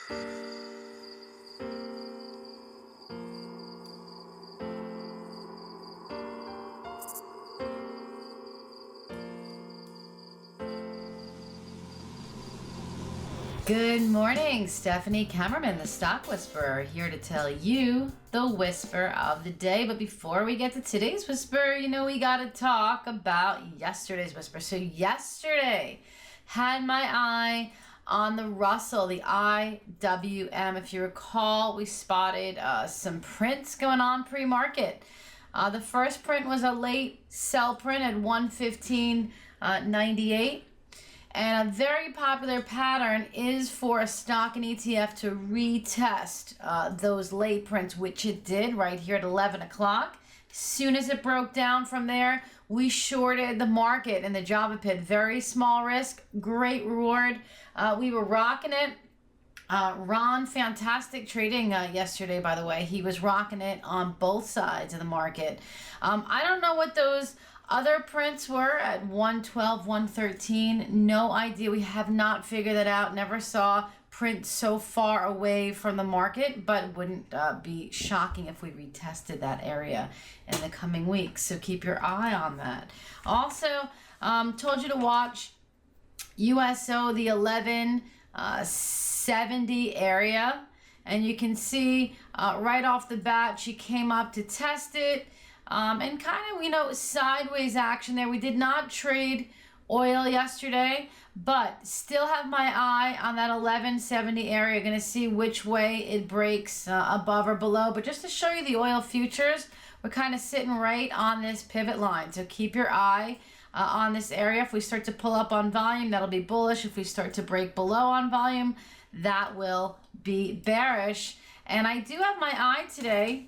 Good morning, Stephanie Kammerman, the Stock Whisperer, here to tell you the whisper of the day. But before we get to today's whisper, we got to talk about yesterday's whisper. So yesterday had my eye on the Russell, the IWM. If you recall, we spotted some prints going on pre-market. The first print was a late sell print at 115.98. And a very popular pattern is for a stock and ETF to retest those late prints, which it did right here at 11 o'clock. As soon as it broke down from there, we shorted the market in the Java Pit. Very small risk, great reward. We were rocking it. Ron, fantastic trading yesterday, by the way. He was rocking it on both sides of the market. I don't know what those other prints were at 112, 113. No idea. We have not figured that out. Never saw print so far away from the market, but it wouldn't be shocking if we retested that area in the coming weeks. So keep your eye on that. Also, told you to watch USO, the 1170 area. And you can see right off the bat, she came up to test it. And kind of, sideways action there. We did not trade oil yesterday, but still have my eye on that 1170 area. Going to see which way it breaks above or below. But just to show you the oil futures, we're kind of sitting right on this pivot line. So keep your eye on this area. If we start to pull up on volume, that'll be bullish. If we start to break below on volume, that will be bearish. And I do have my eye today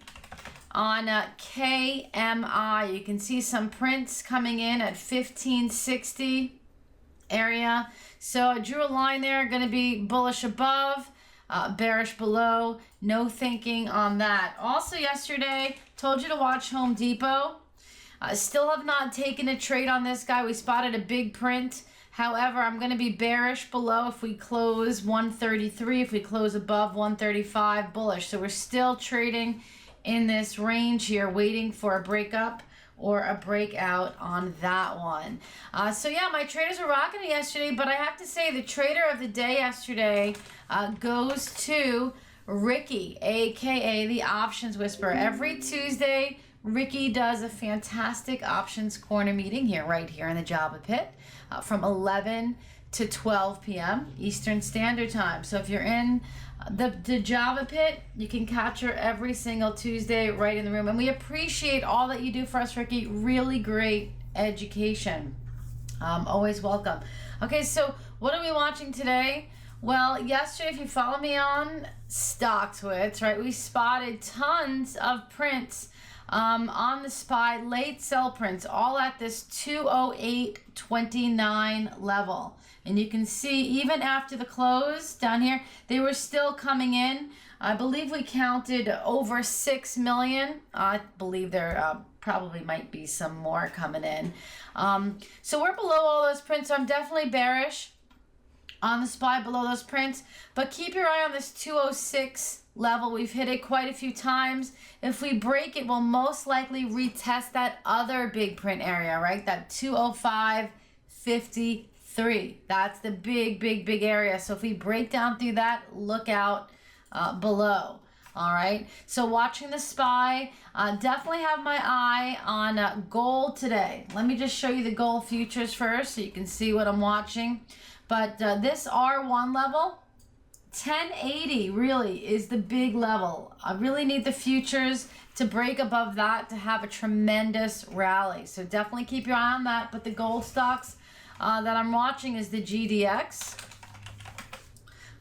on KMI. You can see some prints coming in at 1560 area. So I drew a line there, going to be bullish above, bearish below. No thinking on that. Also yesterday, told you to watch Home Depot. Still have not taken a trade on this guy. We spotted a big print. However, I'm going to be bearish below if we close 133, if we close above 135, bullish. So we're still trading in this range here, waiting for a breakup or a breakout on that one. So yeah, my traders were rocking it yesterday, but I have to say the trader of the day yesterday goes to Ricky, aka the Options Whisperer. Every Tuesday, Ricky does a fantastic options corner meeting right here in the Java Pit from 11 to 12 p.m. Eastern Standard Time. So if you're in the Java Pit, you can catch her every single Tuesday right in the room. And we appreciate all that you do for us, Ricky. Really great education. Always welcome. Okay, so what are we watching today? Well, yesterday, if you follow me on StockTwits, right, we spotted tons of prints on the SPY, late sell prints, all at this 208.29 level. And you can see even after the close down here, they were still coming in. I believe we counted over 6 million. I believe there probably might be some more coming in. So we're below all those prints. So I'm definitely bearish on the SPY below those prints. But keep your eye on this 206 level. We've hit it quite a few times. If we break it, we'll most likely retest that other big print area, right? That 205.53. That's the big area. So if we break down through that, look out below. All right. So watching the SPY, definitely have my eye on gold today. Let me just show you the gold futures first so you can see what I'm watching. But this R1 level, 1080 really is the big level. I really need the futures to break above that to have a tremendous rally. So definitely keep your eye on that. But the gold stocks that I'm watching is the GDX.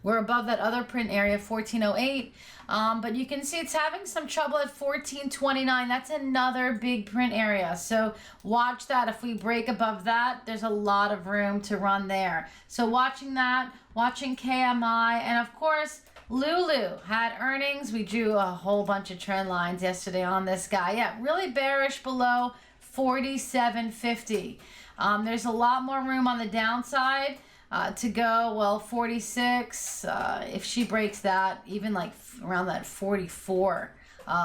We're above that other print area, 1408. But you can see it's having some trouble at 1429. That's another big print area. So watch that. If we break above that, there's a lot of room to run there. So watching that, watching KMI, and of course, Lulu had earnings. We drew a whole bunch of trend lines yesterday on this guy. Yeah, really bearish below 47.50. There's a lot more room on the downside. to go. Well, 46, if she breaks that, even like around that 44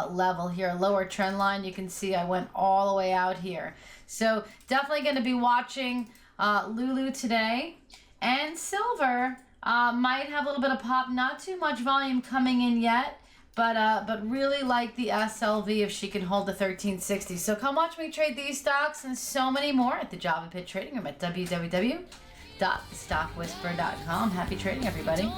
level here, lower trend line, you can see I went all the way out here. So definitely going to be watching Lulu today. And silver might have a little bit of pop, not too much volume coming in yet. But really like the SLV if she can hold the 1360. So come watch me trade these stocks and so many more at the Java Pit Trading Room at www.thestockwhisperer.com. Happy trading, everybody.